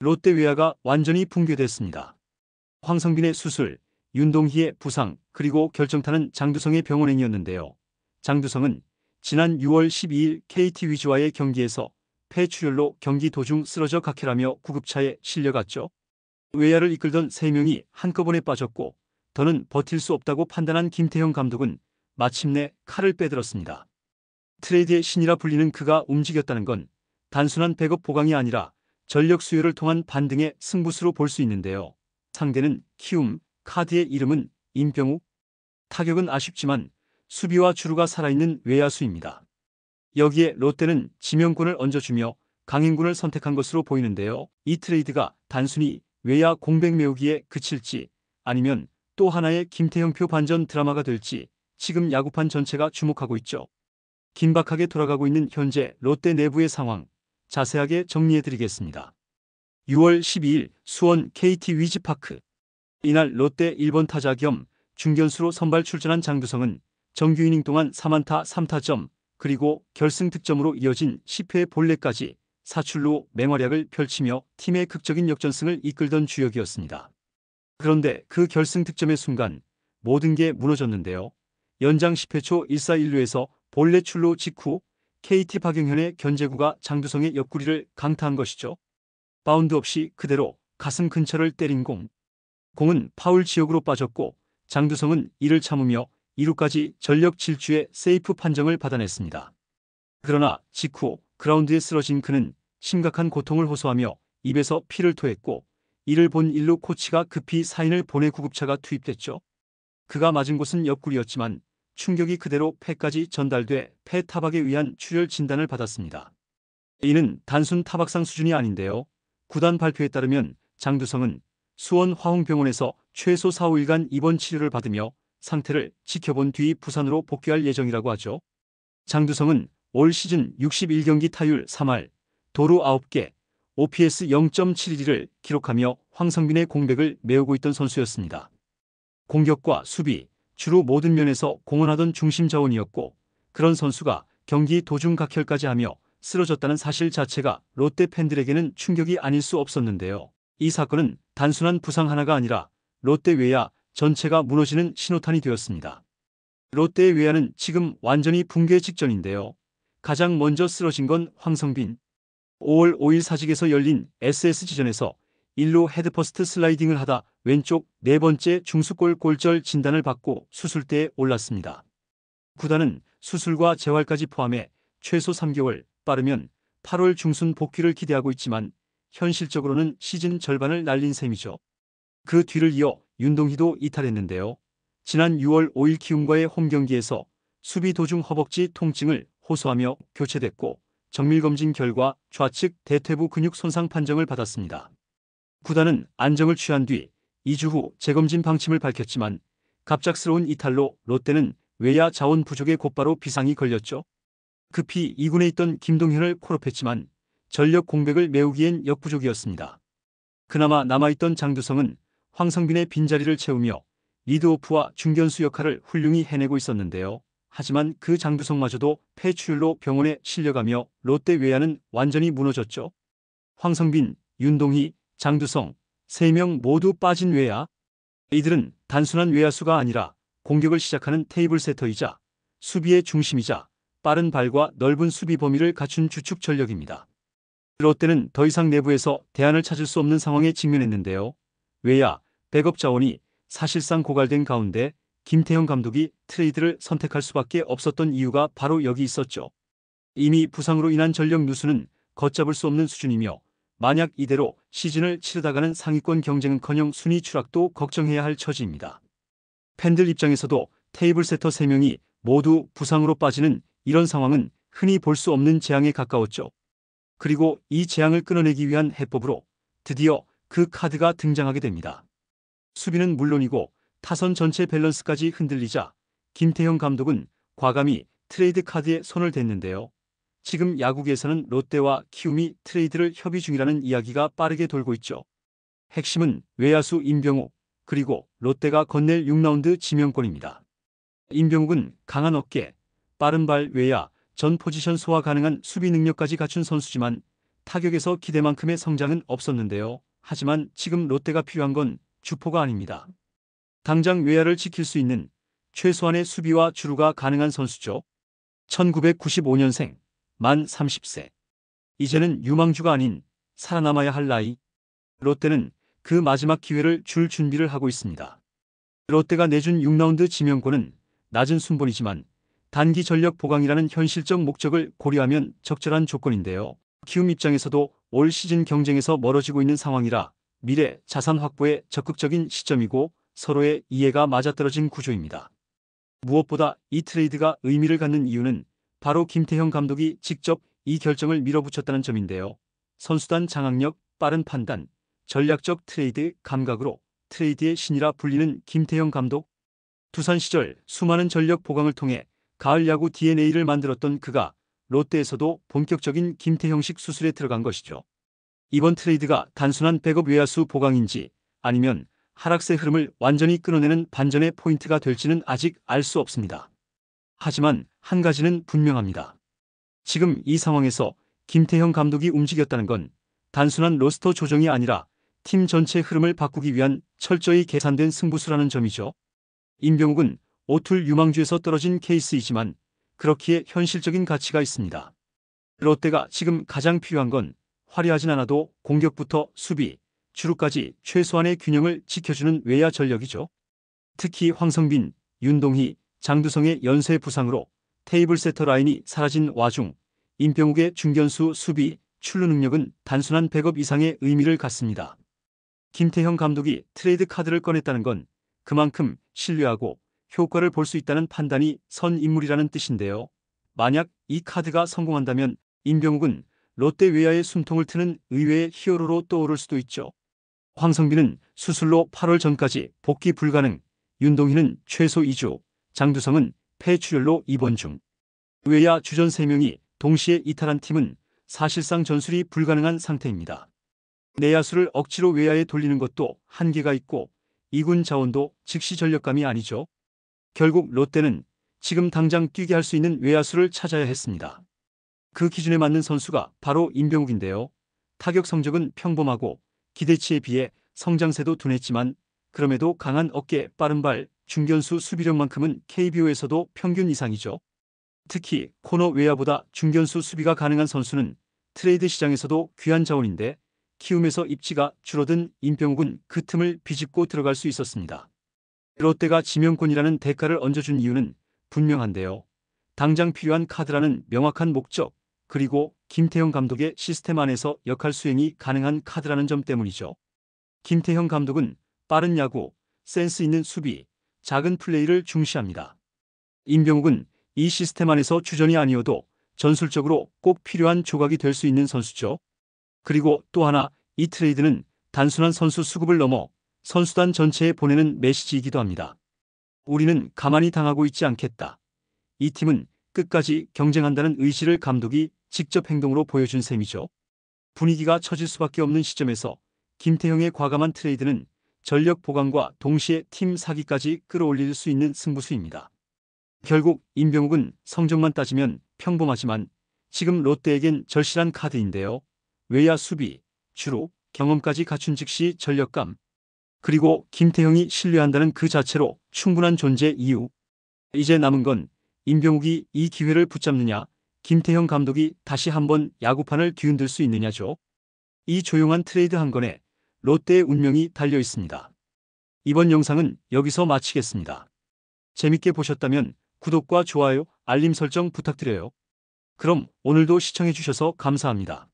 롯데 외야가 완전히 붕괴됐습니다. 황성빈의 수술, 윤동희의 부상, 그리고 결정타는 장두성의 병원행이었는데요. 장두성은 지난 6월 12일 KT 위즈와의 경기에서 폐출혈로 경기 도중 쓰러져 각혈하며 구급차에 실려갔죠. 외야를 이끌던 3명이 한꺼번에 빠졌고 더는 버틸 수 없다고 판단한 김태형 감독은 마침내 칼을 빼들었습니다. 트레이드의 신이라 불리는 그가 움직였다는 건 단순한 백업 보강이 아니라 전력 수요를 통한 반등의 승부수로 볼 수 있는데요. 상대는 키움, 카드의 이름은 임병욱. 타격은 아쉽지만 수비와 주루가 살아있는 외야수입니다. 여기에 롯데는 지명권을 얹어주며 강행군을 선택한 것으로 보이는데요. 이 트레이드가 단순히 외야 공백 메우기에 그칠지 아니면 또 하나의 김태형표 반전 드라마가 될지 지금 야구판 전체가 주목하고 있죠. 긴박하게 돌아가고 있는 현재 롯데 내부의 상황 자세하게 정리해드리겠습니다. 6월 12일 수원 KT 위즈파크. 이날 롯데 1번 타자 겸 중견수로 선발 출전한 장두성은 정규 이닝 동안 3안타 3타점 그리고 결승 득점으로 이어진 10회 본壘까지 사출로 맹활약을 펼치며 팀의 극적인 역전승을 이끌던 주역이었습니다. 그런데 그 결승 득점의 순간 모든 게 무너졌는데요. 연장 10회 초 1사 1루에서 본래 출루 직후 KT 박영현의 견제구가 장두성의 옆구리를 강타한 것이죠. 바운드 없이 그대로 가슴 근처를 때린 공은 파울 지역으로 빠졌고 장두성은 이를 참으며 2루까지 전력 질주의 세이프 판정을 받아냈습니다. 그러나 직후 그라운드에 쓰러진 그는 심각한 고통을 호소하며 입에서 피를 토했고 이를 본 1루 코치가 급히 사인을 보내 구급차가 투입됐죠. 그가 맞은 곳은 옆구리였지만 충격이 그대로 폐까지 전달돼 폐 타박에 의한 출혈 진단을 받았습니다. 이는 단순 타박상 수준이 아닌데요. 구단 발표에 따르면 장두성은 수원 화홍병원에서 최소 4, 5일간 입원 치료를 받으며 상태를 지켜본 뒤 부산으로 복귀할 예정이라고 하죠. 장두성은 올 시즌 61경기 타율 3할, 도루 9개, OPS 0.71을 기록하며 황성빈의 공백을 메우고 있던 선수였습니다. 공격과 수비, 주로 모든 면에서 공헌하던 중심 자원이었고 그런 선수가 경기 도중 각혈까지 하며 쓰러졌다는 사실 자체가 롯데 팬들에게는 충격이 아닐 수 없었는데요. 이 사건은 단순한 부상 하나가 아니라 롯데 외야 전체가 무너지는 신호탄이 되었습니다. 롯데의 외야는 지금 완전히 붕괴 직전인데요. 가장 먼저 쓰러진 건 황성빈. 5월 5일 사직에서 열린 SSG전에서 1루 헤드퍼스트 슬라이딩을 하다 왼쪽 네 번째 중수골 골절 진단을 받고 수술대에 올랐습니다. 구단은 수술과 재활까지 포함해 최소 3개월, 빠르면 8월 중순 복귀를 기대하고 있지만 현실적으로는 시즌 절반을 날린 셈이죠. 그 뒤를 이어 윤동희도 이탈했는데요. 지난 6월 5일 키움과의 홈경기에서 수비 도중 허벅지 통증을 호소하며 교체됐고 정밀검진 결과 좌측 대퇴부 근육 손상 판정을 받았습니다. 구단은 안정을 취한 뒤 2주 후 재검진 방침을 밝혔지만 갑작스러운 이탈로 롯데는 외야 자원 부족에 곧바로 비상이 걸렸죠. 급히 2군에 있던 김동현을 콜업했지만 전력 공백을 메우기엔 역부족이었습니다. 그나마 남아있던 장두성은 황성빈의 빈자리를 채우며 리드오프와 중견수 역할을 훌륭히 해내고 있었는데요. 하지만 그 장두성마저도 폐출혈로 병원에 실려가며 롯데 외야는 완전히 무너졌죠. 황성빈, 윤동희, 장두성 3명 모두 빠진 외야. 이들은 단순한 외야수가 아니라 공격을 시작하는 테이블 세터이자 수비의 중심이자 빠른 발과 넓은 수비 범위를 갖춘 주축 전력입니다. 롯데는 더 이상 내부에서 대안을 찾을 수 없는 상황에 직면했는데요. 외야, 백업 자원이 사실상 고갈된 가운데 김태형 감독이 트레이드를 선택할 수밖에 없었던 이유가 바로 여기 있었죠. 이미 부상으로 인한 전력 누수는 걷잡을 수 없는 수준이며 만약 이대로 시즌을 치르다가는 상위권 경쟁은커녕 순위 추락도 걱정해야 할 처지입니다. 팬들 입장에서도 테이블 세터 3명이 모두 부상으로 빠지는 이런 상황은 흔히 볼 수 없는 재앙에 가까웠죠. 그리고 이 재앙을 끊어내기 위한 해법으로 드디어 그 카드가 등장하게 됩니다. 수비는 물론이고 타선 전체 밸런스까지 흔들리자 김태형 감독은 과감히 트레이드 카드에 손을 댔는데요. 지금 야구계에서는 롯데와 키움이 트레이드를 협의 중이라는 이야기가 빠르게 돌고 있죠. 핵심은 외야수 임병욱 그리고 롯데가 건넬 6라운드 지명권입니다. 임병욱은 강한 어깨, 빠른 발 외야, 전 포지션 소화 가능한 수비 능력까지 갖춘 선수지만 타격에서 기대만큼의 성장은 없었는데요. 하지만 지금 롯데가 필요한 건 주포가 아닙니다. 당장 외야를 지킬 수 있는 최소한의 수비와 주루가 가능한 선수죠. 1995년생, 만 30세. 이제는 유망주가 아닌 살아남아야 할 나이. 롯데는 그 마지막 기회를 줄 준비를 하고 있습니다. 롯데가 내준 6라운드 지명권은 낮은 순번이지만 단기 전력 보강이라는 현실적 목적을 고려하면 적절한 조건인데요. 키움 입장에서도 올 시즌 경쟁에서 멀어지고 있는 상황이라 미래 자산 확보에 적극적인 시점이고 서로의 이해가 맞아떨어진 구조입니다. 무엇보다 이 트레이드가 의미를 갖는 이유는 바로 김태형 감독이 직접 이 결정을 밀어붙였다는 점인데요. 선수단 장악력, 빠른 판단, 전략적 트레이드 감각으로 트레이드의 신이라 불리는 김태형 감독. 두산 시절 수많은 전력 보강을 통해 가을 야구 DNA를 만들었던 그가 롯데에서도 본격적인 김태형식 수술에 들어간 것이죠. 이번 트레이드가 단순한 백업 외야수 보강인지 아니면 하락세 흐름을 완전히 끊어내는 반전의 포인트가 될지는 아직 알 수 없습니다. 하지만 한 가지는 분명합니다. 지금 이 상황에서 김태형 감독이 움직였다는 건 단순한 로스터 조정이 아니라 팀 전체 흐름을 바꾸기 위한 철저히 계산된 승부수라는 점이죠. 임병욱은 오툴 유망주에서 떨어진 케이스이지만 그렇기에 현실적인 가치가 있습니다. 롯데가 지금 가장 필요한 건 화려하진 않아도 공격부터 수비, 주루까지 최소한의 균형을 지켜주는 외야 전력이죠. 특히 황성빈, 윤동희, 장두성의 연쇄 부상으로 테이블 세터 라인이 사라진 와중 임병욱의 중견수 수비, 출루 능력은 단순한 백업 이상의 의미를 갖습니다. 김태형 감독이 트레이드 카드를 꺼냈다는 건 그만큼 신뢰하고 효과를 볼 수 있다는 판단이 선 인물이라는 뜻인데요. 만약 이 카드가 성공한다면 임병욱은 롯데 외야의 숨통을 트는 의외의 히어로로 떠오를 수도 있죠. 황성빈은 수술로 8월 전까지 복귀 불가능, 윤동희는 최소 2주, 장두성은 폐출혈로 입원 중. 외야 주전 3명이 동시에 이탈한 팀은 사실상 전술이 불가능한 상태입니다. 내야수를 억지로 외야에 돌리는 것도 한계가 있고 2군 자원도 즉시 전력감이 아니죠. 결국 롯데는 지금 당장 뛰게 할 수 있는 외야수를 찾아야 했습니다. 그 기준에 맞는 선수가 바로 임병욱인데요. 타격 성적은 평범하고 기대치에 비해 성장세도 둔했지만 그럼에도 강한 어깨, 빠른 발, 중견수 수비력만큼은 KBO에서도 평균 이상이죠. 특히 코너 외야보다 중견수 수비가 가능한 선수는 트레이드 시장에서도 귀한 자원인데 키움에서 입지가 줄어든 임병욱은 그 틈을 비집고 들어갈 수 있었습니다. 롯데가 지명권이라는 대가를 얹어준 이유는 분명한데요. 당장 필요한 카드라는 명확한 목적, 그리고 김태형 감독의 시스템 안에서 역할 수행이 가능한 카드라는 점 때문이죠. 김태형 감독은 빠른 야구, 센스 있는 수비, 작은 플레이를 중시합니다. 임병욱은 이 시스템 안에서 주전이 아니어도 전술적으로 꼭 필요한 조각이 될 수 있는 선수죠. 그리고 또 하나, 이 트레이드는 단순한 선수 수급을 넘어 선수단 전체에 보내는 메시지이기도 합니다. 우리는 가만히 당하고 있지 않겠다. 이 팀은 끝까지 경쟁한다는 의지를 감독이 직접 행동으로 보여준 셈이죠. 분위기가 처질 수밖에 없는 시점에서 김태형의 과감한 트레이드는 전력 보강과 동시에 팀 사기까지 끌어올릴 수 있는 승부수입니다. 결국 임병욱은 성적만 따지면 평범하지만 지금 롯데에겐 절실한 카드인데요. 외야 수비, 주루, 경험까지 갖춘 즉시 전력감. 그리고 김태형이 신뢰한다는 그 자체로 충분한 존재 이유. 이제 남은 건 임병욱이 이 기회를 붙잡느냐, 김태형 감독이 다시 한번 야구판을 뒤흔들 수 있느냐죠. 이 조용한 트레이드 한 건에 롯데의 운명이 달려 있습니다. 이번 영상은 여기서 마치겠습니다. 재밌게 보셨다면 구독과 좋아요, 알림 설정 부탁드려요. 그럼 오늘도 시청해주셔서 감사합니다.